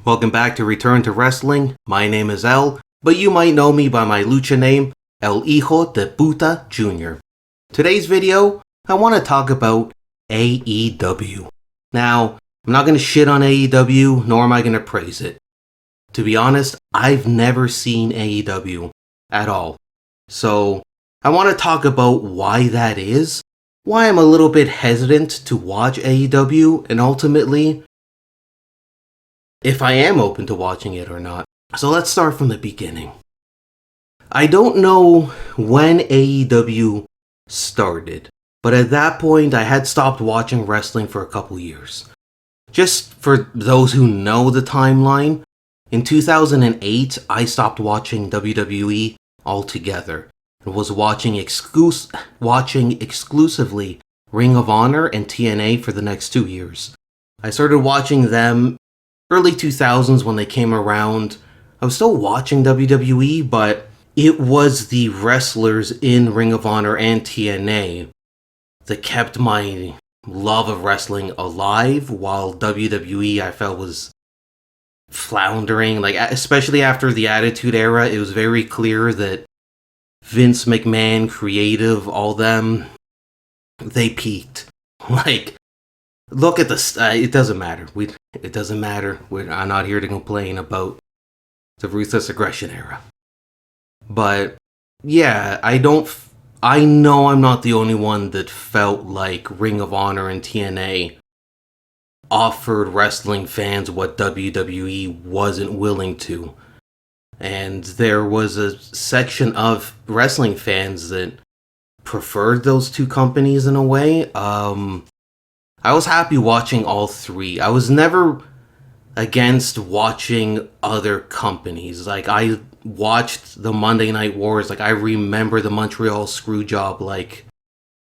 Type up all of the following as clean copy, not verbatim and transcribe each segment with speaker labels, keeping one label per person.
Speaker 1: Welcome back to Return to Wrestling. My name is El, but you might know me by my lucha name, El Hijo de Puta Jr. Today's video, I want to talk about AEW. Now, I'm not going to shit on AEW, nor am I going to praise it. To be honest, I've never seen AEW at all. So, I want to talk about why that is, why I'm a little bit hesitant to watch AEW, and ultimately, if I am open to watching it or not. So let's start from the beginning. I don't know when AEW started, but at that point I had stopped watching wrestling for a couple years. Just for those who know the timeline, in 2008 I stopped watching WWE altogether and was watching exclusively Ring of Honor and TNA for the next 2 years. I started watching them early 2000s when they came around. I was still watching WWE, but it was the wrestlers in Ring of Honor and TNA that kept my love of wrestling alive, while WWE I felt was floundering. Like, especially after the Attitude Era, it was very clear that Vince McMahon, creative, all them, they peaked. Like, look at this. It doesn't matter. It doesn't matter. I'm not here to complain about the Ruthless Aggression Era. But yeah, I know I'm not the only one that felt like Ring of Honor and TNA offered wrestling fans what WWE wasn't willing to. And there was a section of wrestling fans that preferred those two companies in a way. I was happy watching all three. I was never against watching other companies. Like, I watched the Monday Night Wars. Like, I remember the Montreal Screwjob. Like,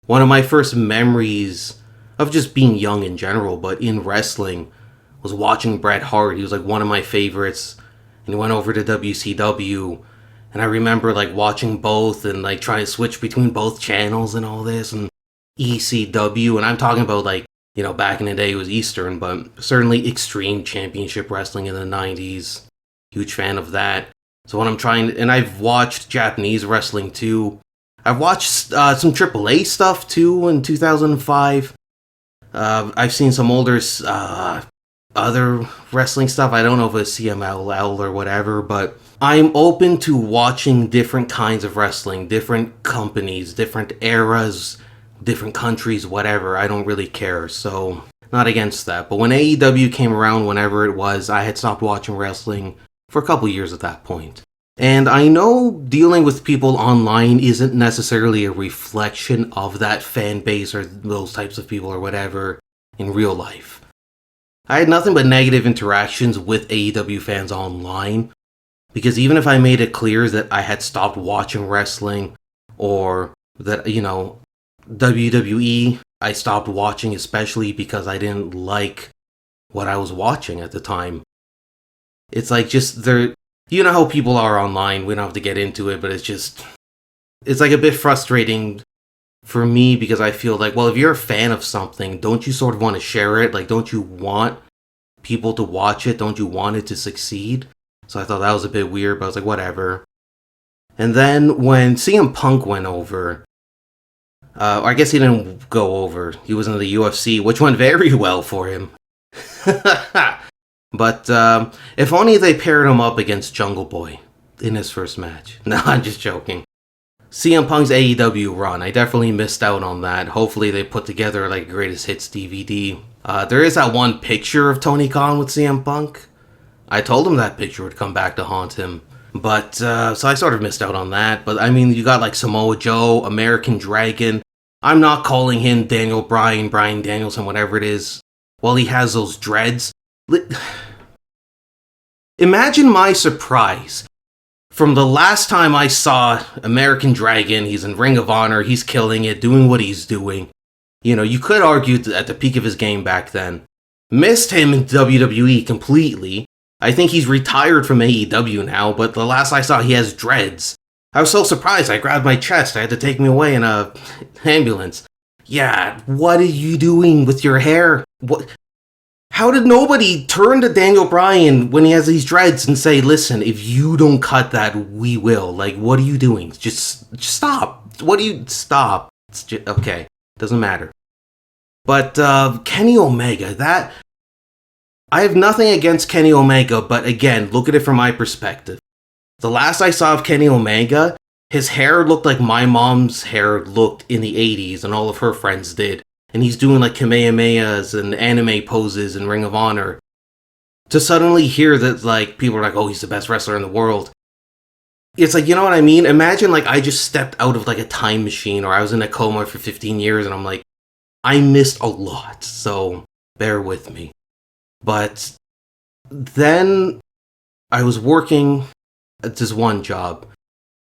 Speaker 1: one of my first memories of just being young in general, but in wrestling, was watching Bret Hart. He was like one of my favorites. And he went over to WCW. And I remember like watching both and like trying to switch between both channels and all this. And ECW. And I'm talking about like, you know, back in the day it was Eastern, but certainly Extreme Championship Wrestling in the 90s. Huge fan of that. So when I'm and I've watched Japanese wrestling too. I've watched some AAA stuff too in 2005. I've seen some older other wrestling stuff. I don't know if it's CMLL or whatever, but I'm open to watching different kinds of wrestling, different companies, different eras, different countries, whatever. I don't really care, so not against that. But when AEW came around, whenever it was, I had stopped watching wrestling for a couple years at that point. And I know dealing with people online isn't necessarily a reflection of that fan base or those types of people or whatever in real life. I had nothing but negative interactions with AEW fans online, because even if I made it clear that I had stopped watching wrestling, or that, you know, WWE, I stopped watching especially because I didn't like what I was watching at the time. It's like just you know how people are online, we don't have to get into it, but it's like a bit frustrating for me, because I feel like, well, if you're a fan of something, don't you sort of want to share it? Like, don't you want people to watch it? Don't you want it to succeed? So I thought that was a bit weird, but I was like, whatever. And then when CM Punk went over, I guess he didn't go over. He was in the UFC, which went very well for him. But if only they paired him up against Jungle Boy in his first match. No, I'm just joking. CM Punk's AEW run, I definitely missed out on that. Hopefully they put together like a Greatest Hits DVD. There is that one picture of Tony Khan with CM Punk. I told him that picture would come back to haunt him. But, so I sort of missed out on that. But, I mean, you got, like, Samoa Joe, American Dragon. I'm not calling him Daniel Bryan, Bryan Danielson, whatever it is. Well, he has those dreads. Imagine my surprise. From the last time I saw American Dragon, he's in Ring of Honor, he's killing it, doing what he's doing. You know, you could argue at the peak of his game back then. Missed him in WWE completely. I think he's retired from AEW now, but the last I saw, he has dreads. I was so surprised, I grabbed my chest. I had to take me away in a ambulance. Yeah, what are you doing with your hair? What? How did nobody turn to Daniel Bryan when he has these dreads and say, listen, if you don't cut that, we will? Like, what are you doing? Just stop. What do you... Stop. It's just, okay. Doesn't matter. But Kenny Omega, that... I have nothing against Kenny Omega, but again, look at it from my perspective. The last I saw of Kenny Omega, his hair looked like my mom's hair looked in the 80s, and all of her friends did. And he's doing like Kamehamehas and anime poses in Ring of Honor. To suddenly hear that, like, people are like, oh, he's the best wrestler in the world. It's like, you know what I mean? Imagine, like, I just stepped out of, like, a time machine, or I was in a coma for 15 years, and I'm like, I missed a lot, so bear with me. But then I was working at this one job.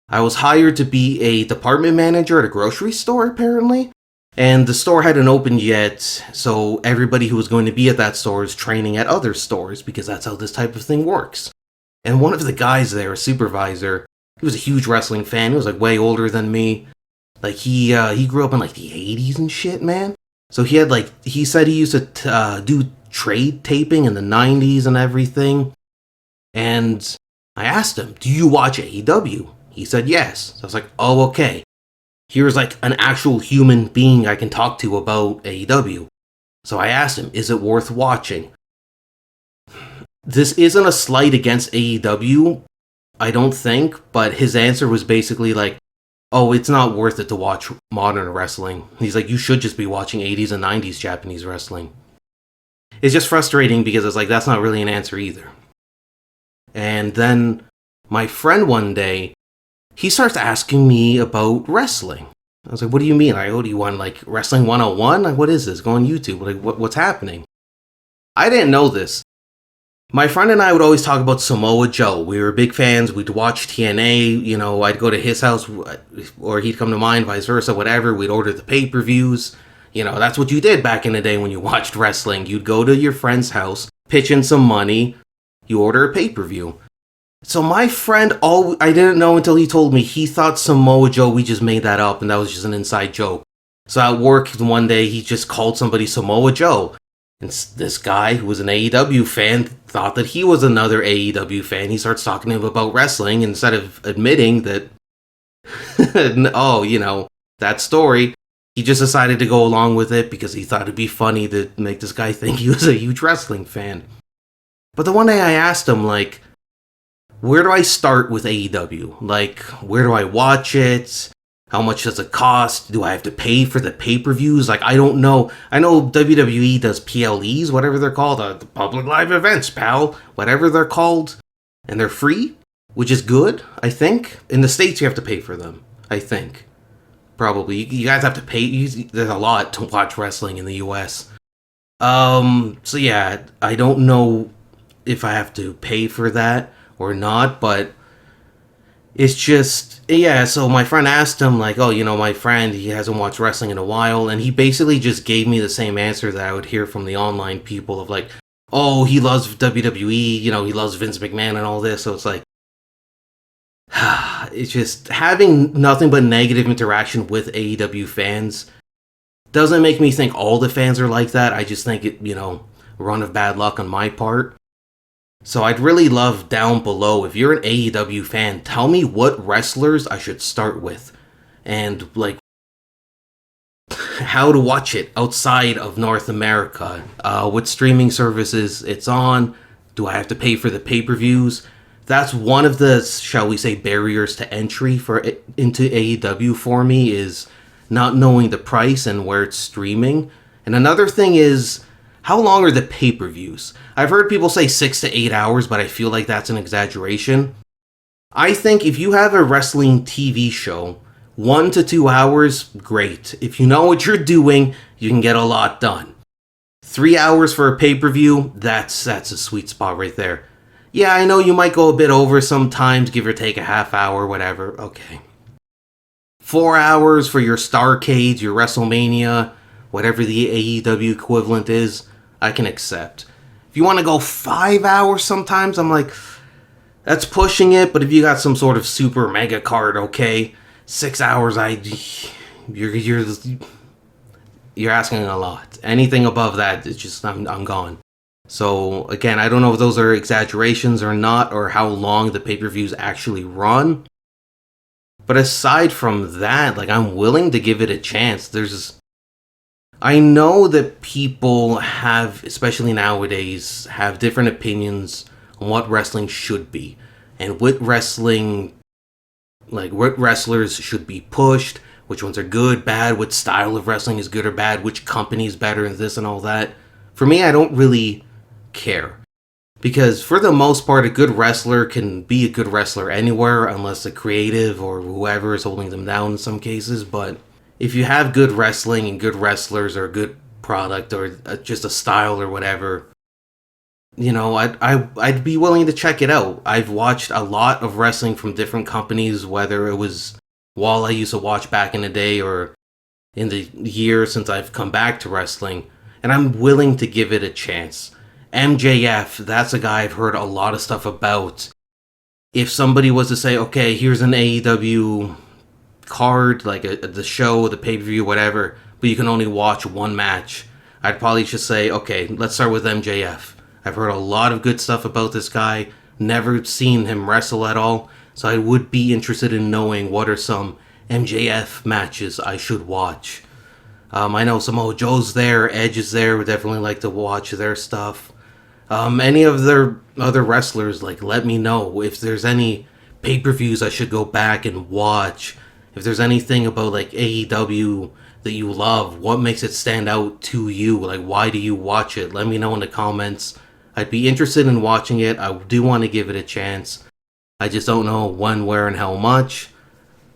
Speaker 1: I was hired to be a department manager at a grocery store, apparently. And the store hadn't opened yet, so everybody who was going to be at that store is training at other stores, because that's how this type of thing works. And one of the guys there, a supervisor, he was a huge wrestling fan. He was like way older than me. Like he grew up in like the 80s and shit, man. So he had like, he said he used to do trade taping in the 90s and everything. And I asked him, do you watch AEW? He said yes. So I was like, oh, okay. Here's like an actual human being I can talk to about AEW. So I asked him, is it worth watching? This isn't a slight against AEW, I don't think, but his answer was basically like, oh, it's not worth it to watch modern wrestling. He's like, you should just be watching 80s and 90s Japanese wrestling. It's just frustrating because it's like, that's not really an answer either. And then my friend one day, he starts asking me about wrestling. I was like, what do you mean? Like, oh, do you want like Wrestling 101? Like, what is this? Go on YouTube. Like, what's happening? I didn't know this. My friend and I would always talk about Samoa Joe. We were big fans. We'd watch TNA. You know, I'd go to his house or he'd come to mine, vice versa, whatever. We'd order the pay-per-views. You know, that's what you did back in the day when you watched wrestling. You'd go to your friend's house, pitch in some money, you order a pay-per-view. So my friend, I didn't know until he told me, he thought Samoa Joe, we just made that up and that was just an inside joke. So at work one day, he just called somebody Samoa Joe. And this guy who was an AEW fan thought that he was another AEW fan. He starts talking to him about wrestling instead of admitting that, oh, you know, that story. He just decided to go along with it because he thought it'd be funny to make this guy think he was a huge wrestling fan. But the one day I asked him, like, where do I start with AEW? Like, where do I watch it? How much does it cost? Do I have to pay for the pay-per-views? Like, I don't know. I know WWE does PLEs, whatever they're called. The public live events, pal. Whatever they're called. And they're free, which is good, I think. In the States, you have to pay for them, I think. Probably. You guys have to pay. There's a lot to watch wrestling in the US. So yeah, I don't know if I have to pay for that or not, but it's just, yeah, so my friend asked him, like, oh, you know, my friend, he hasn't watched wrestling in a while, and he basically just gave me the same answer that I would hear from the online people of like, oh, he loves WWE, you know, he loves Vince McMahon and all this, so it's like, it's just, having nothing but negative interaction with AEW fans doesn't make me think all the fans are like that. I just think it, you know, run of bad luck on my part. So I'd really love down below, if you're an AEW fan, tell me what wrestlers I should start with. And, like, how to watch it outside of North America. What streaming services it's on. Do I have to pay for the pay-per-views? That's one of the, shall we say, barriers to entry into AEW for me, is not knowing the price and where it's streaming. And another thing is, how long are the pay-per-views? I've heard people say 6 to 8 hours, but I feel like that's an exaggeration. I think if you have a wrestling TV show, 1 to 2 hours, great. If you know what you're doing, you can get a lot done. 3 hours for a pay-per-view, that's a sweet spot right there. Yeah, I know you might go a bit over sometimes, give or take a half hour, whatever, okay. 4 hours for your Starrcades, your WrestleMania, whatever the AEW equivalent is, I can accept. If you want to go 5 hours sometimes, I'm like, that's pushing it, but if you got some sort of super mega card, okay. 6 hours, you're asking a lot. Anything above that, it's just, I'm gone. So again, I don't know if those are exaggerations or not, or how long the pay-per-views actually run. But aside from that, like, I'm willing to give it a chance. I know that people have, especially nowadays, have different opinions on what wrestling should be. And what wrestling, like, what wrestlers should be pushed, which ones are good, bad, what style of wrestling is good or bad, which company is better in this and all that. For me, I don't really care. Because for the most part, a good wrestler can be a good wrestler anywhere, unless the creative or whoever is holding them down in some cases. But if you have good wrestling and good wrestlers or a good product or just a style or whatever, you know, I'd be willing to check it out. I've watched a lot of wrestling from different companies, whether it was Wall I used to watch back in the day or in the year since I've come back to wrestling, and I'm willing to give it a chance. MJF, that's a guy I've heard a lot of stuff about. If somebody was to say, okay, here's an AEW card, like the show, the pay-per-view, whatever, but you can only watch one match, I'd probably just say, okay, let's start with MJF. I've heard a lot of good stuff about this guy, never seen him wrestle at all, so I would be interested in knowing what are some MJF matches I should watch. I know Samoa Joe's there, Edge is there, would definitely like to watch their stuff. Any of their other wrestlers, like, let me know if there's any pay-per-views I should go back and watch. If there's anything about, like, AEW that you love, what makes it stand out to you? Like, why do you watch it? Let me know in the comments. I'd be interested in watching it. I do want to give it a chance. I just don't know when, where, and how much.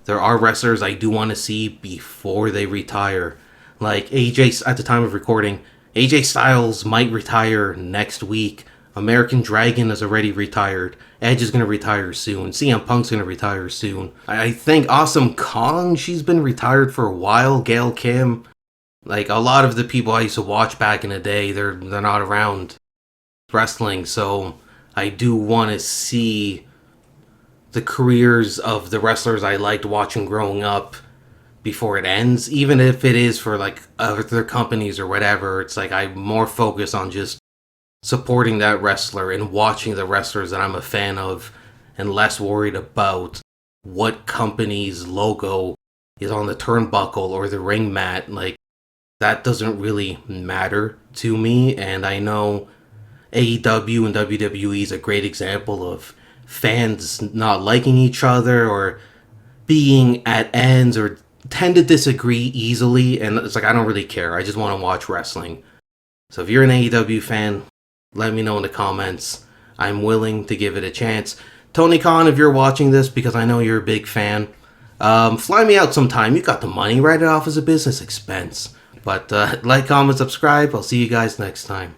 Speaker 1: There are wrestlers I do want to see before they retire. Like AJ, at the time of recording, AJ Styles might retire next week. American Dragon is already retired. Edge is going to retire soon. CM Punk's going to retire soon. I think Awesome Kong, she's been retired for a while. Gail Kim. Like, a lot of the people I used to watch back in the day, they're not around wrestling. So I do want to see the careers of the wrestlers I liked watching growing up before it ends, even if it is for, like, other companies or whatever. It's like I'm more focused on just supporting that wrestler and watching the wrestlers that I'm a fan of, and less worried about what company's logo is on the turnbuckle or the ring mat. Like, that doesn't really matter to me. And I know AEW and WWE is a great example of fans not liking each other or being at ends or tend to disagree easily, and it's like, I don't really care. I just want to watch wrestling. So if you're an AEW fan, let me know in the comments. I'm willing to give it a chance. Tony Khan, if you're watching this, because I know you're a big fan, fly me out sometime. You got the money, write it off as a business expense. But like, comment, subscribe. I'll see you guys next time.